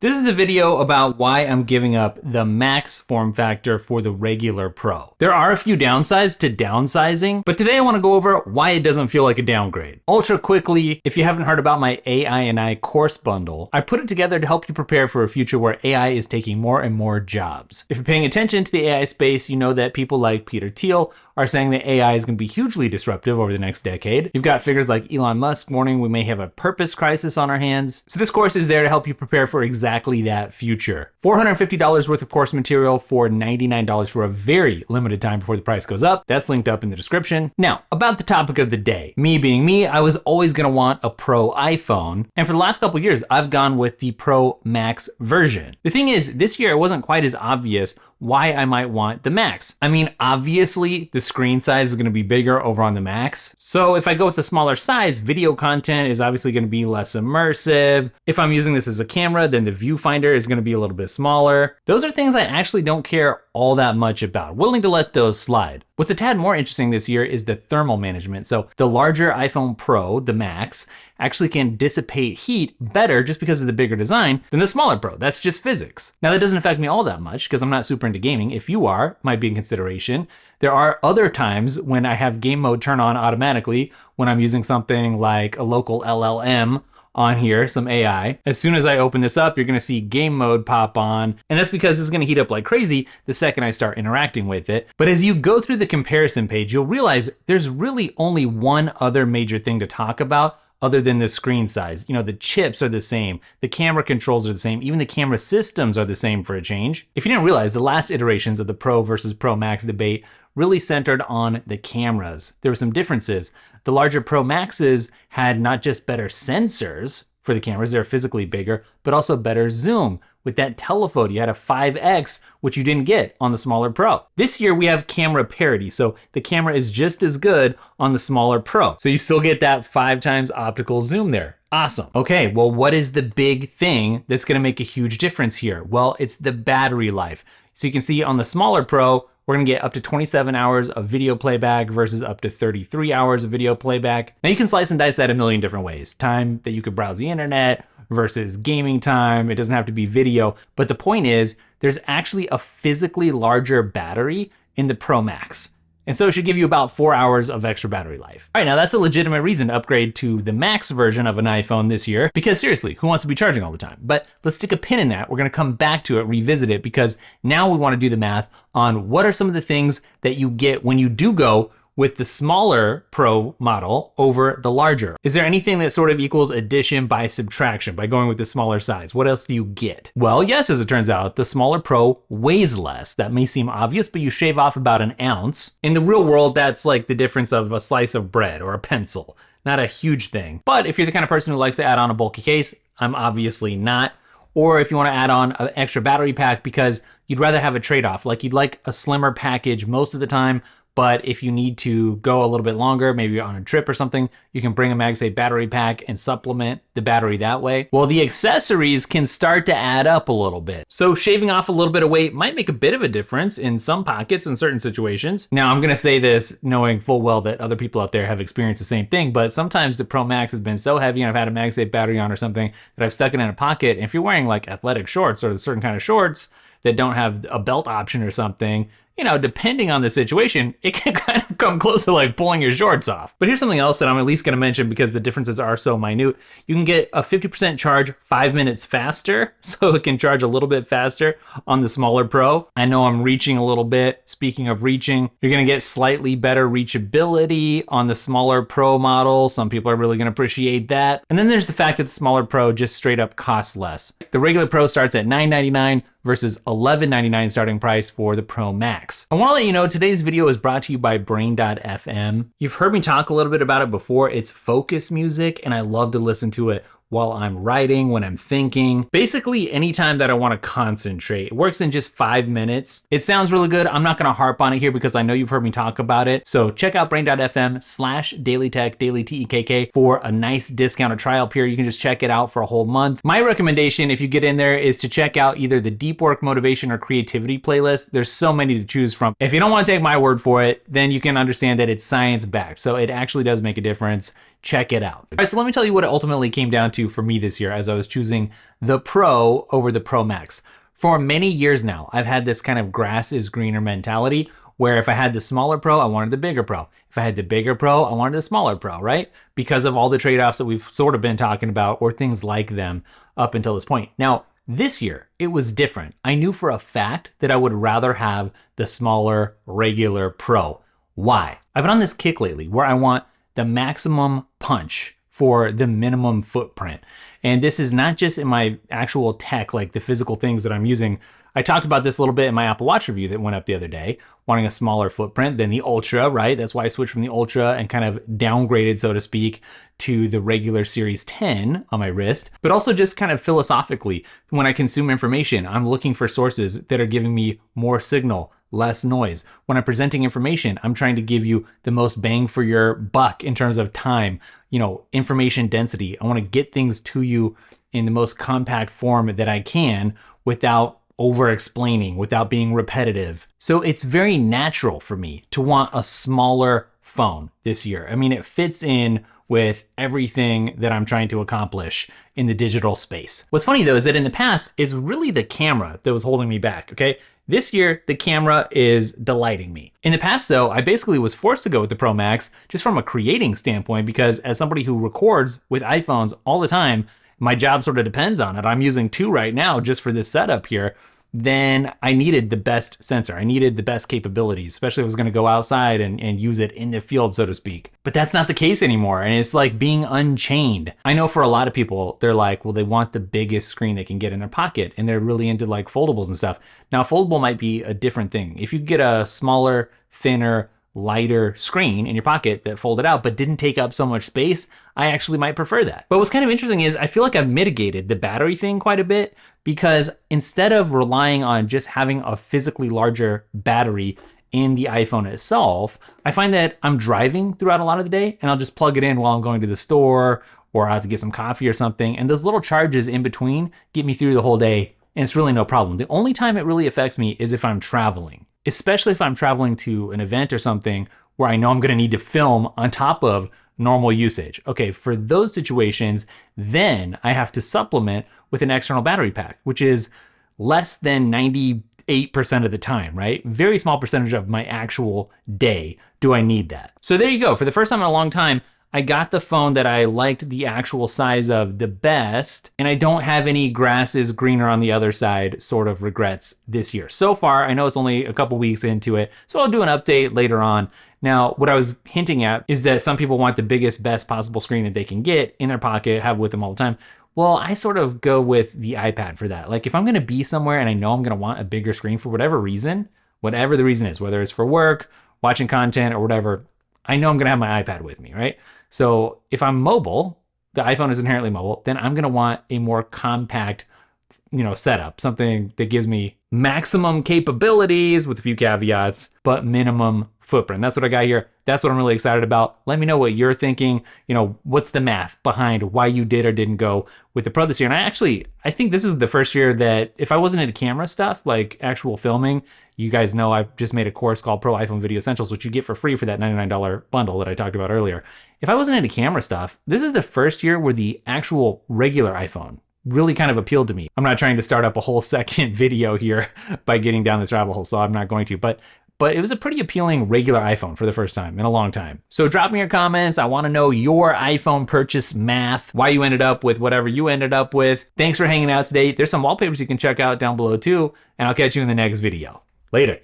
This is a video about why I'm giving up the Max form factor for the regular Pro. There are a few downsides to downsizing, but today I want to go over why it doesn't feel like a downgrade. Ultra quickly, if you haven't heard about my AI and I course bundle, I put it together to help you prepare for a future where AI is taking more and more jobs. If you're paying attention to the AI space, you know that people like Peter Thiel are saying that AI is going to be hugely disruptive over the next decade. You've got figures like Elon Musk warning we may have a purpose crisis on our hands. So this course is there to help you prepare for exactly that future. $450 worth of course material for $99 for a very limited time before the price goes up. That's linked up in the description. Now, about the topic of the day. Me being me, I was always going to want a Pro iPhone. And for the last couple of years, I've gone with the Pro Max version. The thing is, this year it wasn't quite as obvious why I might want the Max. I mean, obviously the screen size is gonna be bigger over on the Max. So if I go with the smaller size, video content is obviously gonna be less immersive. If I'm using this as a camera, then the viewfinder is gonna be a little bit smaller. Those are things I actually don't care all that much about. Willing to let those slide. What's a tad more interesting this year is the thermal management. So the larger iPhone Pro, the Max, actually can dissipate heat better just because of the bigger design than the smaller Pro. That's just physics. Now that doesn't affect me all that much because I'm not super into gaming. If you are, might be in consideration. There are other times when I have game mode turn on automatically when I'm using something like a local LLM on here, some AI. As soon as I open this up, you're gonna see game mode pop on, and that's because this is gonna heat up like crazy the second I start interacting with it. But as you go through the comparison page, you'll realize there's really only one other major thing to talk about other than the screen size. You know, the chips are the same, the camera controls are the same, even the camera systems are the same for a change. If you didn't realize, the last iterations of the Pro versus Pro Max debate really centered on the cameras. There were some differences. The larger Pro Maxes had not just better sensors for the cameras, they're physically bigger, but also better zoom. With that telephoto, you had a 5x, which you didn't get on the smaller Pro. This year we have camera parity, so the camera is just as good on the smaller Pro. So you still get that 5 times optical zoom there. Awesome. Okay, well, what is the big thing that's gonna make a huge difference here? Well, it's the battery life. So you can see on the smaller Pro, we're gonna get up to 27 hours of video playback versus up to 33 hours of video playback. Now you can slice and dice that a million different ways. Time that you could browse the internet versus gaming time. It doesn't have to be video, but the point is there's actually a physically larger battery in the Pro Max. And so it should give you about 4 hours of extra battery life. All right, now that's a legitimate reason to upgrade to the Max version of an iPhone this year, because seriously, who wants to be charging all the time? But let's stick a pin in that. We're gonna come back to it, revisit it, because now we wanna do the math on what are some of the things that you get when you do go with the smaller Pro model over the larger. Is there anything that sort of equals addition by subtraction by going with the smaller size? What else do you get? Well, yes, as it turns out, the smaller Pro weighs less. That may seem obvious, but you shave off about an ounce. In the real world, that's like the difference of a slice of bread or a pencil. Not a huge thing. But if you're the kind of person who likes to add on a bulky case, I'm obviously not. Or if you want to add on an extra battery pack because you'd rather have a trade-off, like you'd like a slimmer package most of the time, but if you need to go a little bit longer, maybe on a trip or something, you can bring a MagSafe battery pack and supplement the battery that way. Well, the accessories can start to add up a little bit. So shaving off a little bit of weight might make a bit of a difference in some pockets in certain situations. Now, I'm gonna say this knowing full well that other people out there have experienced the same thing, but sometimes the Pro Max has been so heavy and I've had a MagSafe battery on or something that I've stuck it in a pocket. And if you're wearing like athletic shorts or a certain kind of shorts that don't have a belt option or something, you know, depending on the situation, it can kind of come close to like pulling your shorts off. But here's something else that I'm at least gonna mention because the differences are so minute. You can get a 50% charge 5 minutes faster, so it can charge a little bit faster on the smaller Pro. I know I'm reaching a little bit. Speaking of reaching, you're gonna get slightly better reachability on the smaller Pro model. Some people are really gonna appreciate that. And then there's the fact that the smaller Pro just straight up costs less. The regular Pro starts at $999 versus $11.99 starting price for the Pro Max. I wanna let you know today's video is brought to you by Brain.fm. You've heard me talk a little bit about it before. It's focus music and I love to listen to it while I'm writing, when I'm thinking. Basically, anytime that I wanna concentrate. It works in just 5 minutes. It sounds really good. I'm not gonna harp on it here because I know you've heard me talk about it. So check out brain.fm/dailytech, daily TEKK for a nice discounted trial period. You can just check it out for a whole month. My recommendation, if you get in there, is to check out either the deep work, motivation, or creativity playlist. There's so many to choose from. If you don't wanna take my word for it, then you can understand that it's science backed. So it actually does make a difference. check it out. All right, so let me tell you what it ultimately came down to for me this year as I was choosing the Pro over the Pro Max. For many years now, I've had this kind of grass is greener mentality where if I had the smaller Pro, I wanted the bigger Pro. If I had the bigger Pro, I wanted the smaller Pro, right? Because of all the trade-offs that we've sort of been talking about or things like them up until this point. Now, this year, it was different. I knew for a fact that I would rather have the smaller regular Pro. Why? I've been on this kick lately where I want the maximum punch for the minimum footprint. And this is not just in my actual tech, like the physical things that I'm using. I talked about this a little bit in my Apple Watch review that went up the other day, wanting a smaller footprint than the Ultra, right? That's why I switched from the Ultra and kind of downgraded, so to speak, to the regular Series 10 on my wrist. But also just kind of philosophically, when I consume information, I'm looking for sources that are giving me more signal, less noise. When I'm presenting information, I'm trying to give you the most bang for your buck in terms of time, information density. I want to get things to you in the most compact form that I can without over explaining, without being repetitive. So it's very natural for me to want a smaller phone this year. I mean, it fits in with everything that I'm trying to accomplish in the digital space. What's funny though is that in the past, it's really the camera that was holding me back, okay? This year, the camera is delighting me. In the past though, I basically was forced to go with the Pro Max just from a creating standpoint because as somebody who records with iPhones all the time, my job sort of depends on it. I'm using 2 right now just for this setup here. Then I needed the best sensor. I needed the best capabilities, especially if I was gonna go outside and use it in the field, so to speak. But that's not the case anymore. And it's like being unchained. I know for a lot of people, they're like, well, they want the biggest screen they can get in their pocket. And they're really into like foldables and stuff. Now, foldable might be a different thing. If you get a smaller, thinner, lighter screen in your pocket that folded out but didn't take up so much space, I actually might prefer that. But what's kind of interesting is I feel like I've mitigated the battery thing quite a bit because instead of relying on just having a physically larger battery in the iPhone itself, I find that I'm driving throughout a lot of the day and I'll just plug it in while I'm going to the store or I have to get some coffee or something. And those little charges in between get me through the whole day and it's really no problem. The only time it really affects me is if I'm traveling. Especially if I'm traveling to an event or something where I know I'm gonna need to film on top of normal usage. Okay, for those situations, then I have to supplement with an external battery pack, which is less than 98% of the time, right? Very small percentage of my actual day do I need that. So there you go. For the first time in a long time, I got the phone that I liked the actual size of the best, and I don't have any grass is greener on the other side sort of regrets this year. So far, I know it's only a couple weeks into it, so I'll do an update later on. Now, what I was hinting at is that some people want the biggest, best possible screen that they can get in their pocket, have with them all the time. Well, I sort of go with the iPad for that. Like if I'm gonna be somewhere and I know I'm gonna want a bigger screen for whatever reason, whatever the reason is, whether it's for work, watching content or whatever, I know I'm gonna have my iPad with me, right? So if I'm mobile, the iPhone is inherently mobile, then I'm gonna want a more compact, setup, something that gives me maximum capabilities with a few caveats, but minimum footprint. That's what I got here. That's what I'm really excited about. Let me know what you're thinking. What's the math behind why you did or didn't go with the Pro this year? And I think this is the first year that if I wasn't into camera stuff, like actual filming, you guys know I've just made a course called Pro iPhone Video Essentials, which you get for free for that $99 bundle that I talked about earlier. If I wasn't into camera stuff, this is the first year where the actual regular iPhone really kind of appealed to me. I'm not trying to start up a whole second video here by getting down this rabbit hole, so I'm not going to, but it was a pretty appealing regular iPhone for the first time in a long time. So drop me your comments. I want to know your iPhone purchase math, why you ended up with whatever you ended up with. Thanks for hanging out today. There's some wallpapers you can check out down below too, and I'll catch you in the next video. Later.